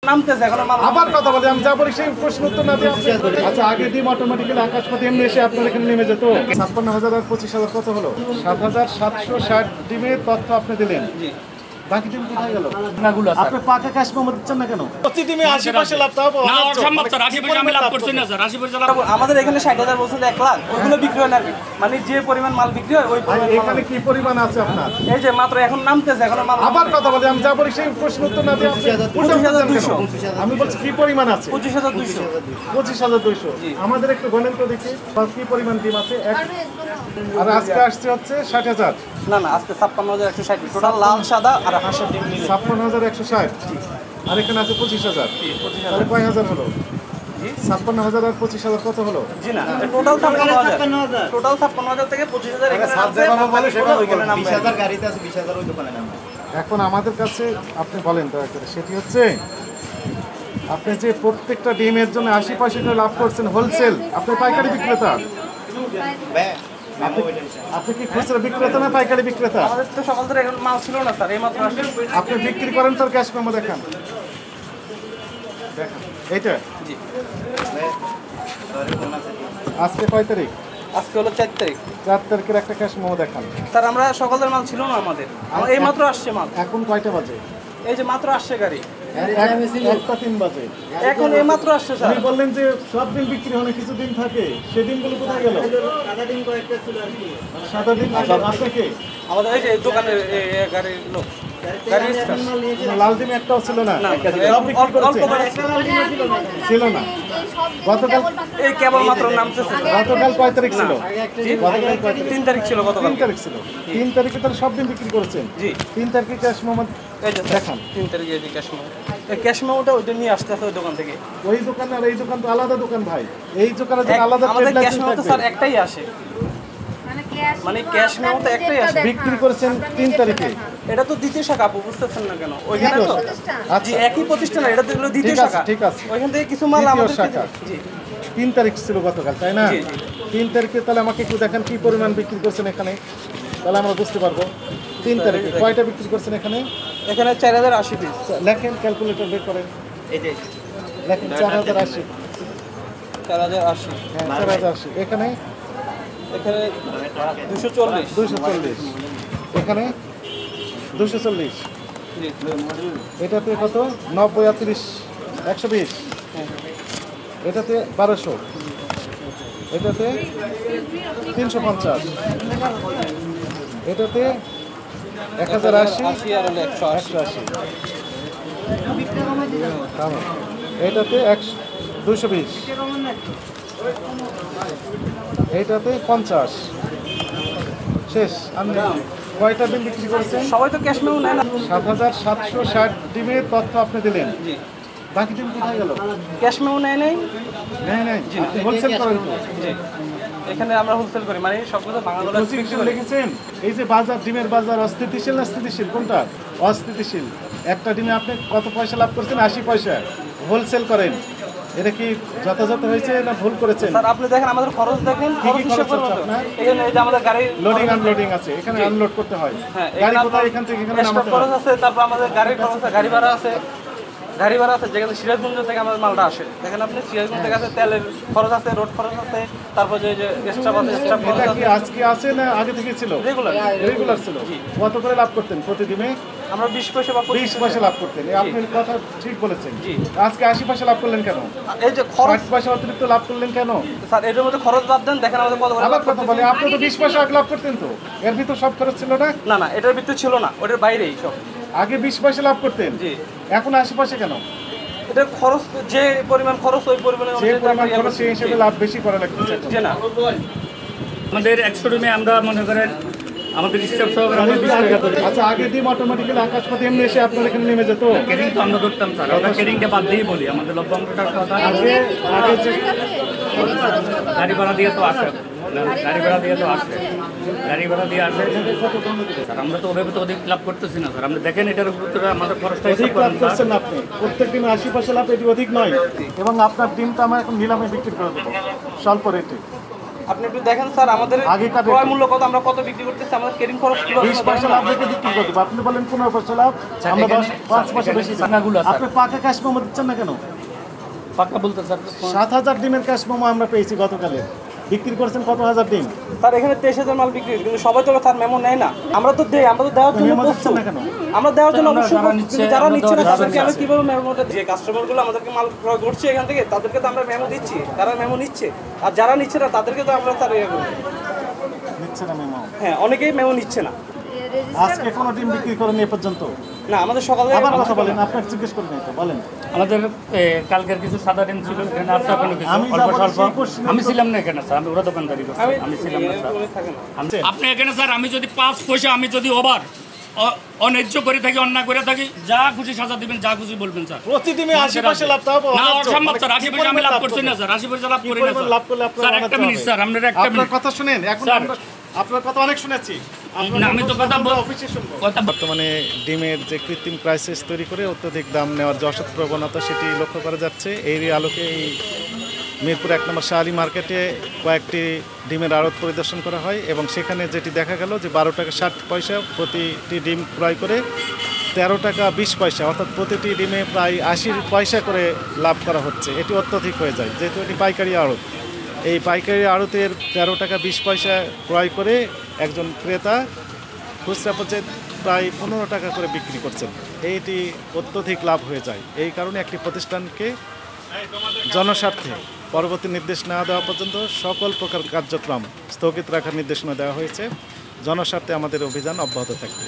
নামতেছে এখন আবার কথা বলি আমি যা বলি সেই প্রশ্ন উত্তর না দিয়ে আচ্ছা আগে ডিম অটোমেটিক্যালি আকাশপথে এমনি এসে আপনার এখানে নেমে যেত ৫৬,০০০ আর ২৫,০০০ কত হলো ৭,৭৬০ ডিমের তথ্য আপনি দিলেন বাকি ডিম কোথায় গেল আপনি পাকা ক্যাশ মেমো দিচ্ছেন না কেন প্রতি ডিমে ৮০% লাভ তাও না অসম্ভব স্যার ৮০% আমি লাভ করছি না স্যার 80% লাভ আমাদের এখানে ৬০,০০০ বলছেন ১ লাখ ওগুলো বিক্রি হয় না মানে যে পরিমাণ মাল বিক্রি হয় ওই পরিমাণ এখানে কি পরিমাণ আছে আপনার এই যে মাত্র এখন নামতেছে এখন মাল আবার কথা বলি আমি যা বলি সেই প্রশ্ন উত্তর না দিয়ে ২৫,২০০ আমি বলছি কি পরিমাণ আছে ২৫,২০০ ২৫,২০০ আমাদের একটু গণেন তো দেখি কি পরিমাণ ডিম আছে আর আজকে আসছে হচ্ছে ৬০,০০০ না না আজকে ৫৬,১৬০ টোটাল লাল সাদা আর হাঁসের ডিম মিলে ৫৬,১৬০ আর এখানে আছে ২৫,০০০ তাহলে কয় হাজার হলো ৫৬,০০০ আর ২৫,০০০ কত হলো জি না টোটাল ৫৬,০০০ টোটাল ৫৬,০০০ থেকে ২৫,০০০ এখানে আছে ওইখানে নাম ২০,০০০ গাড়িতে আছে ২০,০০০ ওই দোকানে নাম এখন আমাদের কাছে আপনি বলেন দয়া করে সেটি হচ্ছে আপনি যে প্রত্যেকটা ডিমের জন্য ৮০% করে লাভ করছেন হোলসেল আপনি পাইকারি বিক্রেতা আপনি কি খুচরা বিক্রেতা না পাইকারি বিক্রেতা আমাদের তো সকাল থেকে এখন মাল ছিল না স্যার এই মাত্র আসলে আপনি বিক্রি করেন তার ক্যাশ মেমো দেখান দেখান এইটা জি আজকে কয় তারিখ আজকে হলো ৪ তারিখ ৪ তারিখের একটা ক্যাশ মেমো দেখান স্যার আমরা সকালের মাল ছিল না আমাদের এই মাত্র আসছে মাল এখন কয়টা বাজে এই যে মাত্র আসছে গাড়ি ১টা ৩ বাজে এখন এই মাত্র আসছে স্যার আপনি বললেন যে সব দিন বিক্রি হয় না কিছু দিন থাকে সেদিনগুলো কোথায় গেল সাদা দিন আছে কে আমাদের এই যে দোকানের গাড়ির লোক গাড়ি লাল ডিম একটাও ছিল না সব বিক্রি করেছে ছিল না গতকাল এই কেবল মাত্র নামতেছে গতকাল কয় তারিখ ছিল গতকাল কয় তারিখ ৩ তারিখ ছিল গতকাল ৩ তারিখ ছিল ৩ তারিখে তাহলে সব দিন বিক্রি করেছেন জি ৩ তারিখে ক্যাশ মেমো এই যে দেখান 3 তারিখে এই ক্যাশ মেমো এই ক্যাশ মেমোটা ওইটা নিয়ে আসতে আছে ওই দোকান থেকে ওই দোকান আর এই দোকান তো আলাদা দোকান ভাই এই দোকানে তো আলাদা আমাদের ট্রেড ক্যাশ লাইসেন্স মেমো তো থাকবে স্যার একটাই আসে মানে ক্যাশ মেমো তো একটাই আসে বিক্রি করেছেন ৩ তারিখে এটা তো দ্বিতীয় শাখা আপু বুঝতেছেন না কেন ওইখানে তো জি আচ্ছা একই প্রতিষ্ঠান এটা তো হলো দ্বিতীয় ঠিক আছে, শাখা ঠিক আছে। ওইখান থেকে কিছু মাল দ্বিতীয় আমাদের শাখা। জি ৩ তারিখ ছিল গতকাল তাই না জি, জি। ৩ তারিখে তাহলে আমাকে একটু দেখান কি পরিমাণ বিক্রি করছেন এখানে তাহলে আমরা বুঝতে পারবো ৩ তারিখে কয়টা বিক্রি করছেন এখানে এখানে ৪০৮০ পিস লেখেন ক্যালকুলেটর বের করেন এই যে লেখেন ৪০৮০ ৪০৮০ হ্যাঁ ৪০৮০ এখানে এখানে ২৪০ ২৪০ এখানে ২৪০ জি এটাতে কত ৯০ আর ৩০ ১২০ এটাতে ১২০০ এটাতে ৩৫০ এটাতে ১০৮০ ৮০ আর হলো ১৮০ 180 এটাতে ২২০ এইটাতে ৫০ শেষ আপনি কয়টা ডিম বিক্রি করেছেন সবাই তো ক্যাশ মেমো নেয় না ৭,৭৬০ ডিমের তথ্য আপনি দিলেন জি বাকি ডিম কোথায় গেল ক্যাশ মেমো নেয় নাই নেই আপনি হোলসেল করেন তো জি এখানে আমরা হোলসেল করি মানে সবগুলো বাংলাদেশ প্রসিকিউশন লিখেছেন এই যে বাজার ডিমের বাজার অস্থিতিশীল না স্থিতিশীল কোনটা অস্থিতিশীল একটা ডিমে আপনি কত পয়সা লাভ করছেন ৮০ পয়সা হোলসেল করেন এটা কি যথাযথ হয়েছে না ভুল করেছেন স্যার আপনি দেখেন আমাদের খরচ দেখেন খরচ হিসাব খরচ করুন হচ্ছে আপনার? এখানে এই যে আমাদের গাড়ি লোডিং আনলোডিং আছে এখানে আনলোড করতে হয় হ্যাঁ গাড়ি কোথায় এখান থেকে এখানে নামাতে খরচ হয় আছে তারপর আমাদের গাড়ির খরচ আছে গাড়ি ভাড়া আছে যেখানে সিরাজগঞ্জ থেকে আমাদের মালটা আসে দেখেন আপনি সিরাজগঞ্জ থেকে আছে তেলের খরচ আছে রোড খরচ আছে তারপর যে এক্সট্রা খরচ এটা কি আজকে আছে না আগে থেকে ছিল রেগুলার রেগুলার ছিল কত করে লাভ করতেন প্রতিদিনে আমরা 20 পয়সা বা 20 পয়সা লাভ করতেন আপনি কথা ঠিক বলেছেন জি। আজকে 80 পয়সা লাভ করলেন কেন এই যে খরচ 60 পয়সা অতিরিক্ত লাভ করলেন কেন স্যার এর মধ্যে খরচ বাদ দেন দেখেন আমাদের কত করে আবার কথা বলে আপনি তো 20 পয়সা আগে লাভ করতেন তো এর ভিতর সব খরচ ছিল না না না এটার ভিতরে ছিল না ওটার বাইরেই সব আগে 20 পয়সা লাভ করতেন জি এখন 80 পয়সা কেন এটা খরচ যে পরিমাণ খরচ ওই পরিমাণে যে পরিমাণ খরচ সেই হিসেবে লাভ বেশি করা লাগতেছে এখন। যে না আমাদের 100 রুমে আমরা মনে করেন আমাদের স্টাফ সহকারে আমরা 20 টাকা করে আচ্ছা আগে ডিম অটোমেটিক্যালি আকাশপথে এমনি এসে আপনার এখানে নেমে যেত কেরিং তো আমরা ধরতাম স্যার আমরা কেরিংটা বাদ দিয়েই বলি আমাদের লভ্যাংশটার কথা আগে আগে যে গাড়ি ভাড়া দিয়ে তো আসে গাড়ি ভাড়া দিয়ে তো আসে গাড়ি ভাড়া দিয়ে আসে স্যার আমরা তো ওভাবে তো অধিক লাভ করতেছি না স্যার আমরা দেখেন এটার উপর তো আমাদের খরচটা হিসাব অধিক লাভ করেন স্যার। করছেন আপনি প্রত্যেক দিন 80 পয়সা লাভ এটি অধিক নয় এবং আপনার ডিমটা আমরা এখন নিলামে বিক্রি করে দেবো স্বল্প রেটে আপনি একটু দেখেন স্যার আমাদের আগেকার rate- ক্রয় মূল্য কত, আমরা কত বিক্রি করতেছি, আমাদের কেরিং খরচ কিভাবে 20 পয়সা লাভ রেখে বিক্রি করতে হবে। আপনি বলেন 15 লাভ, আমরা 5 পয়সা বেশি দিই। টাকাগুলো আছে আপনি পাকা ক্যাশ মেমো দিচ্ছেন না কেন? পাক্কা বলতে স্যার 7,000 ডিমের ক্যাশ মেমো আমরা পেয়েছি গতকালে। বিক্রি করেছেন কত হাজার ডিম? স্যার এখানে 23,000 মাল বিক্রি হয়েছে, কিন্তু সবাই তো স্যার মেমো নেয় না। আমরা তো দেই, আমরা তো দেওয়ার জন্য মেমো দিচ্ছেন প্রস্তুত। না কেন? আমরা দেওয়ার জন্য আমরা অবশ্যই যারা প্রস্তুত, নিচ্ছে, কিন্তু যারা আমরা নিচ্ছে না দেওয়ার তাদেরকে আমরা জন্য কিভাবে মেমোটা, যে কাস্টমারগুলো আমাদেরকে মাল ক্রয় করছে এখান থেকে তাদেরকে তো আমরা মেমো দিচ্ছি, তারা মেমো নিচ্ছে। আর যারা নিচ্ছে না তাদেরকে তো আমরা স্যার ইয়ে করবো। নিচ্ছে না মেমো। হ্যাঁ, অনেকেই মেমো নিচ্ছে না। আজকে কোনো ডিম বিক্রি করেন এ পর্যন্ত? না, আমাদের সকালে আবার কথা বলেন, আপনাকে জিজ্ঞেস করি নাই তো, বলেন। আমাদের কালকের কিছু সাদা ডিম ছিল, এখানে আছে কোনো কিছু আমি অল্প যা বলছি স্বল্প। সেই question আমি ছিলাম না এখানে স্যার, আমি ওরা দোকানদারি করছি, আমি ছিলাম না স্যার। থাকে না। আপনি এখানে স্যার, আমি যদি 5 পয়সা আমি যদি ওভার অন্যায্য করে থাকি, অন্যায় করে থাকি, যা খুশি সাজা দিবেন, যা খুশি বলবেন স্যার। প্রতি ডিমে 80 পয়সা লাভ তাও না, অসম্ভব স্যার, 80 পয়সা আমি লাভ করছি না স্যার, 80 পয়সা লাভ করি না লাভ করলে স্যার। আপনার স্যার একটা মিনিট স্যার, আপনার একটা আপনার মিনিট কথা শুনেন, এখন স্যার। আমরা আপনার কথা অনেক শুনেছি। না, আমি তো কথা অফিসে শুনবো। কথা বর্তমানে ডিমের যে কৃত্রিম ক্রাইসিস তৈরি করে অত্যধিক দাম নেওয়ার যে অসৎ প্রবণতা সেটি লক্ষ্য করা যাচ্ছে। এরই আলোকে এই মিরপুর 1 নম্বর শাহালি মার্কেটে কয়েকটি ডিমের আড়ত পরিদর্শন করা হয় এবং সেখানে যেটি দেখা গেল যে 12 টাকা 60 পয়সা প্রতিটি ডিম ক্রয় করে 13 টাকা 20 পয়সা, অর্থাৎ প্রতিটি ডিমে প্রায় 80 পয়সা করে লাভ করা হচ্ছে। এটি অত্যধিক হয়ে যায়, যেহেতু এটি পাইকারি আড়ত। এই পাইকারি আড়তের 13 টাকা 20 পয়সা ক্রয় করে একজন ক্রেতা খুচরা পর্যায়ে প্রায় 15 টাকা করে বিক্রি করছেন। এইটি অত্যধিক লাভ হয়ে যায়। এই কারণে একটি প্রতিষ্ঠানকে জনস্বার্থে পরবর্তী নির্দেশ না দেওয়া পর্যন্ত সকল প্রকার কার্যক্রম স্থগিত রাখার নির্দেশনা দেওয়া হয়েছে। জনস্বার্থে আমাদের অভিযান অব্যাহত থাকবে।